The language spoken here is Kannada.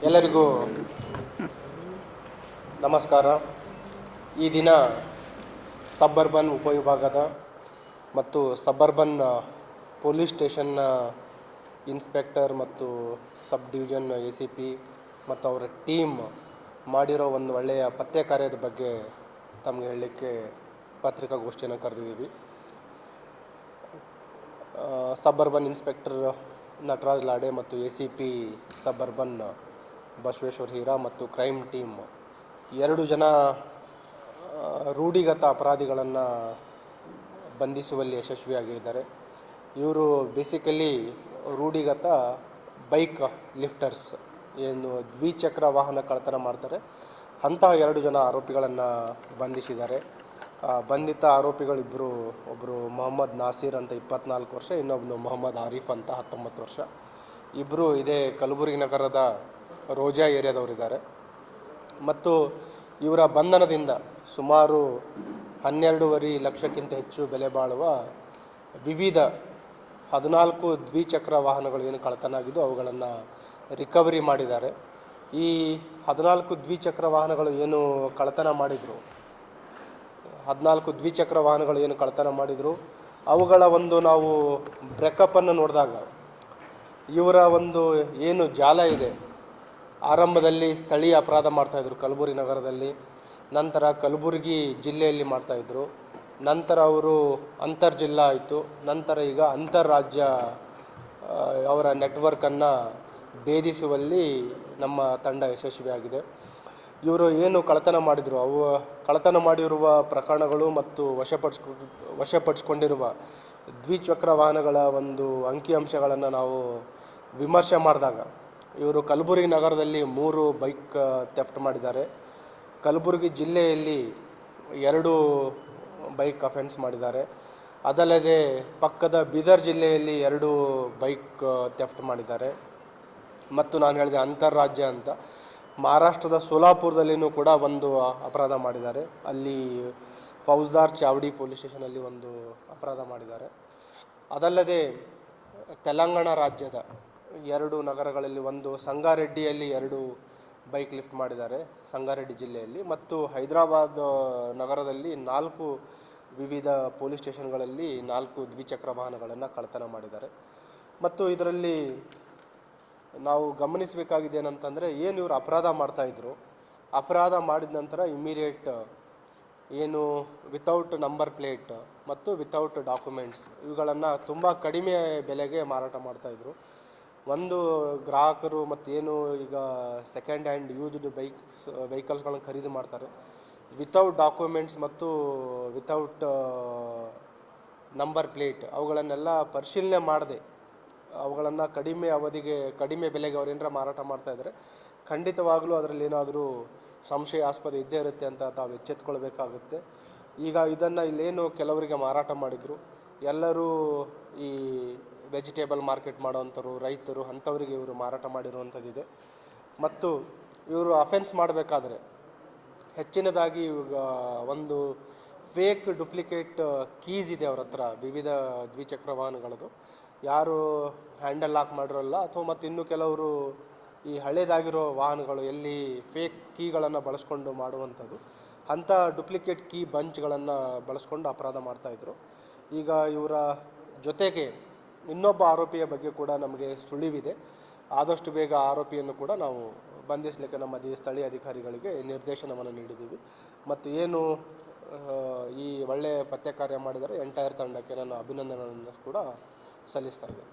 ಎಲ್ಲರಿಗೂ ನಮಸ್ಕಾರ. ಈ ದಿನ ಸಬರ್ಬನ್ ಉಪವಿಭಾಗದ ಮತ್ತು ಸಬರ್ಬನ್ ಪೊಲೀಸ್ ಸ್ಟೇಷನ್ನ ಇನ್ಸ್ಪೆಕ್ಟರ್ ಮತ್ತು ಸಬ್ ಡಿವಿಷನ್ ACP ಮತ್ತು ಅವರ ಟೀಮ್ ಮಾಡಿರೋ ಒಂದು ಒಳ್ಳೆಯ ಪತ್ತೆ ಕಾರ್ಯದ ಬಗ್ಗೆ ತಮಗೆ ಹೇಳಲಿಕ್ಕೆ ಪತ್ರಿಕಾಗೋಷ್ಠಿಯನ್ನು ಕರೆದಿದ್ದೀವಿ. ಸಬರ್ಬನ್ ಇನ್ಸ್ಪೆಕ್ಟರ್ ನಟರಾಜ್ ಲಾಡೆ ಮತ್ತು ACP ಸಬರ್ಬನ್ ಬಸವೇಶ್ವರ ಹೀರಾ ಮತ್ತು ಕ್ರೈಮ್ ಟೀಮ್ 2 ಜನ ರೂಢಿಗತ ಅಪರಾಧಿಗಳನ್ನು ಬಂಧಿಸುವಲ್ಲಿ ಯಶಸ್ವಿಯಾಗಿದ್ದಾರೆ. ಇವರು ಬೇಸಿಕಲಿ ರೂಢಿಗತ ಬೈಕ್ ಲಿಫ್ಟರ್ಸ್, ಏನು ದ್ವಿಚಕ್ರ ವಾಹನ ಕಳ್ಳತನ ಮಾಡ್ತಾರೆ, ಅಂತಹ 2 ಜನ ಆರೋಪಿಗಳನ್ನು ಬಂಧಿಸಿದ್ದಾರೆ. ಬಂಧಿತ ಆರೋಪಿಗಳಿಬ್ಬರು, ಒಬ್ಬರು ಮೊಹಮ್ಮದ್ ನಾಸೀರ್ ಅಂತ 24 ವರ್ಷ, ಇನ್ನೊಬ್ಬನು ಮೊಹಮ್ಮದ್ ಆರಿಫ್ ಅಂತ 19 ವರ್ಷ. ಇಬ್ಬರು ಇದೇ ಕಲಬುರಗಿ ನಗರದ ರೋಜಾ ಏರಿಯಾದವರಿದ್ದಾರೆ. ಮತ್ತು ಇವರ ಬಂಧನದಿಂದ ಸುಮಾರು 12.5 ಲಕ್ಷಕ್ಕಿಂತ ಹೆಚ್ಚು ಬೆಲೆ ಬಾಳುವ ವಿವಿಧ 14 ದ್ವಿಚಕ್ರ ವಾಹನಗಳು ಏನು ಕಳ್ಳತನ ಆಗಿದ್ದು ಅವುಗಳನ್ನು ರಿಕವರಿ ಮಾಡಿದ್ದಾರೆ. ಈ 14 ದ್ವಿಚಕ್ರ ವಾಹನಗಳು ಏನು ಕಳ್ಳತನ ಮಾಡಿದರು ಅವುಗಳ ಒಂದು ನಾವು ಬ್ರೇಕಪ್ಪನ್ನು ನೋಡಿದಾಗ ಇವರ ಒಂದು ಏನು ಜಾಲ ಇದೆ, ಆರಂಭದಲ್ಲಿ ಸ್ಥಳೀಯ ಅಪರಾಧ ಮಾಡ್ತಾಯಿದ್ರು ಕಲಬುರಗಿ ನಗರದಲ್ಲಿ, ನಂತರ ಕಲಬುರಗಿ ಜಿಲ್ಲೆಯಲ್ಲಿ ಮಾಡ್ತಾಯಿದ್ರು, ನಂತರ ಅವರು ಅಂತರ್ಜಿಲ್ಲಾ ಆಯಿತು, ನಂತರ ಈಗ ಅಂತಾರಾಜ್ಯ ಅವರ ನೆಟ್ವರ್ಕನ್ನು ಭೇದಿಸುವಲ್ಲಿ ನಮ್ಮ ತಂಡ ಯಶಸ್ವಿಯಾಗಿದೆ. ಇವರು ಏನು ಕಳ್ಳತನ ಮಾಡಿದರು, ಕಳ್ಳತನ ಮಾಡಿರುವ ಪ್ರಕರಣಗಳು ಮತ್ತು ವಶಪಡಿಸ್ಕೊಂಡಿರುವ ದ್ವಿಚಕ್ರ ವಾಹನಗಳ ಒಂದು ಅಂಕಿಅಂಶಗಳನ್ನು ನಾವು ವಿಮರ್ಶೆ ಮಾಡಿದಾಗ ಇವರು ಕಲಬುರಗಿ ನಗರದಲ್ಲಿ 3 ಬೈಕ್ ಥೆಫ್ಟ್ ಮಾಡಿದ್ದಾರೆ, ಕಲಬುರಗಿ ಜಿಲ್ಲೆಯಲ್ಲಿ 2 ಬೈಕ್ ಅಫೆನ್ಸ್ ಮಾಡಿದ್ದಾರೆ, ಅದಲ್ಲದೆ ಪಕ್ಕದ ಬೀದರ್ ಜಿಲ್ಲೆಯಲ್ಲಿ 2 ಬೈಕ್ ಥೆಫ್ಟ್ ಮಾಡಿದ್ದಾರೆ. ಮತ್ತು ನಾನು ಹೇಳಿದೆ ಅಂತಾರಾಜ್ಯ ಅಂತ ಮಹಾರಾಷ್ಟ್ರದ ಸೋಲಾಪುರದಲ್ಲಿಯೂ ಕೂಡ ಒಂದು ಅಪರಾಧ ಮಾಡಿದ್ದಾರೆ. ಅಲ್ಲಿ ಫೌಜ್ದಾರ್ ಚಾವಡಿ ಪೊಲೀಸ್ ಸ್ಟೇಷನಲ್ಲಿ ಒಂದು ಅಪರಾಧ ಮಾಡಿದ್ದಾರೆ. ಅದಲ್ಲದೆ ತೆಲಂಗಾಣ ರಾಜ್ಯದ 2 ನಗರಗಳಲ್ಲಿ, ಒಂದು ಸಂಗಾರೆಡ್ಡಿಯಲ್ಲಿ 2 ಬೈಕ್ ಲಿಫ್ಟ್ ಮಾಡಿದ್ದಾರೆ ಸಂಗಾರೆಡ್ಡಿ ಜಿಲ್ಲೆಯಲ್ಲಿ, ಮತ್ತು ಹೈದರಾಬಾದ್ ನಗರದಲ್ಲಿ 4 ವಿವಿಧ ಪೊಲೀಸ್ ಸ್ಟೇಷನ್ಗಳಲ್ಲಿ 4 ದ್ವಿಚಕ್ರ ವಾಹನಗಳನ್ನು ಕಳ್ಳತನ ಮಾಡಿದ್ದಾರೆ. ಮತ್ತು ಇದರಲ್ಲಿ ನಾವು ಗಮನಿಸಬೇಕಾಗಿದೆ ಏನಂತಂದರೆ, ಏನು ಇವರು ಅಪರಾಧ ಮಾಡ್ತಾಯಿದ್ರು, ಅಪರಾಧ ಮಾಡಿದ ನಂತರ ಇಮಿಡಿಯೇಟ್ ಏನು ವಿತೌಟ್ ನಂಬರ್ ಪ್ಲೇಟ್ ಮತ್ತು ವಿತೌಟ್ ಡಾಕ್ಯುಮೆಂಟ್ಸ್ ಇವುಗಳನ್ನು ತುಂಬ ಕಡಿಮೆ ಬೆಲೆಗೆ ಮಾರಾಟ ಮಾಡ್ತಾಯಿದ್ರು. ಒಂದು ಗ್ರಾಹಕರು ಮತ್ತೇನು ಈಗ ಸೆಕೆಂಡ್ ಹ್ಯಾಂಡ್ ಯೂಸ್ಡ್ ವೆಹಿಕಲ್ಸ್ಗಳನ್ನು ಖರೀದಿ ಮಾಡ್ತಾರೆ, ವಿತೌಟ್ ಡಾಕ್ಯುಮೆಂಟ್ಸ್ ಮತ್ತು ವಿತೌಟ್ ನಂಬರ್ ಪ್ಲೇಟ್ ಅವುಗಳನ್ನೆಲ್ಲ ಪರಿಶೀಲನೆ ಮಾಡದೆ ಅವುಗಳನ್ನು ಕಡಿಮೆ ಅವಧಿಗೆ ಕಡಿಮೆ ಬೆಲೆಗೆ ಅವರೇನಾರ ಮಾರಾಟ ಮಾಡ್ತಾಯಿದ್ದಾರೆ, ಖಂಡಿತವಾಗಲೂ ಅದರಲ್ಲಿ ಏನಾದರೂ ಸಂಶಯಾಸ್ಪದ ಇದ್ದೇ ಇರುತ್ತೆ ಅಂತ ತಾವು ಎಚ್ಚೆತ್ಕೊಳ್ಬೇಕಾಗುತ್ತೆ. ಈಗ ಇದನ್ನು ಇಲ್ಲೇನು ಕೆಲವರಿಗೆ ಮಾರಾಟ ಮಾಡಿದರು, ಎಲ್ಲರೂ ಈ ವೆಜಿಟೇಬಲ್ ಮಾರ್ಕೆಟ್ ಮಾಡೋವಂಥವ್ರು, ರೈತರು, ಅಂಥವರಿಗೆ ಇವರು ಮಾರಾಟ ಮಾಡಿರುವಂಥದ್ದಿದೆ. ಮತ್ತು ಇವರು ಅಫೆನ್ಸ್ ಮಾಡಬೇಕಾದ್ರೆ ಹೆಚ್ಚಿನದಾಗಿ ಇವಾಗ ಒಂದು ಫೇಕ್ ಡುಪ್ಲಿಕೇಟ್ ಕೀಸ್ ಇದೆ ಅವ್ರ ಹತ್ರ, ವಿವಿಧ ದ್ವಿಚಕ್ರ ವಾಹನಗಳದು, ಯಾರು ಹ್ಯಾಂಡಲ್ ಲಾಕ್ ಮಾಡಿರೋಲ್ಲ, ಅಥವಾ ಮತ್ತು ಇನ್ನೂ ಕೆಲವರು ಈ ಹಳೇದಾಗಿರೋ ವಾಹನಗಳು ಎಲ್ಲಿ ಫೇಕ್ ಕೀಗಳನ್ನು ಬಳಸ್ಕೊಂಡು ಮಾಡುವಂಥದ್ದು, ಅಂಥ ಡುಪ್ಲಿಕೇಟ್ ಕೀ ಬಂಚ್ಗಳನ್ನು ಬಳಸ್ಕೊಂಡು ಅಪರಾಧ ಮಾಡ್ತಾಯಿದ್ರು. ಈಗ ಇವರ ಜೊತೆಗೆ ಇನ್ನೊಬ್ಬ ಆರೋಪಿಯ ಬಗ್ಗೆ ಕೂಡ ನಮಗೆ ಸುಳಿವಿದೆ. ಆದಷ್ಟು ಬೇಗ ಆರೋಪಿಯನ್ನು ಕೂಡ ನಾವು ಬಂಧಿಸಲಿಕ್ಕೆ ನಮ್ಮ ಸ್ಥಳೀಯ ಅಧಿಕಾರಿಗಳಿಗೆ ನಿರ್ದೇಶನವನ್ನು ನೀಡಿದ್ದೀವಿ. ಮತ್ತು ಏನು ಈ ಒಳ್ಳೆಯ ಪತ್ತೆ ಕಾರ್ಯ ಮಾಡಿದರೆ ಎಂಟೈರ್ ತಂಡಕ್ಕೆ ನಾನು ಅಭಿನಂದನೆಯನ್ನು ಕೂಡ ಸಲ್ಲಿಸ್ತಾ ಇದ್ದೇನೆ.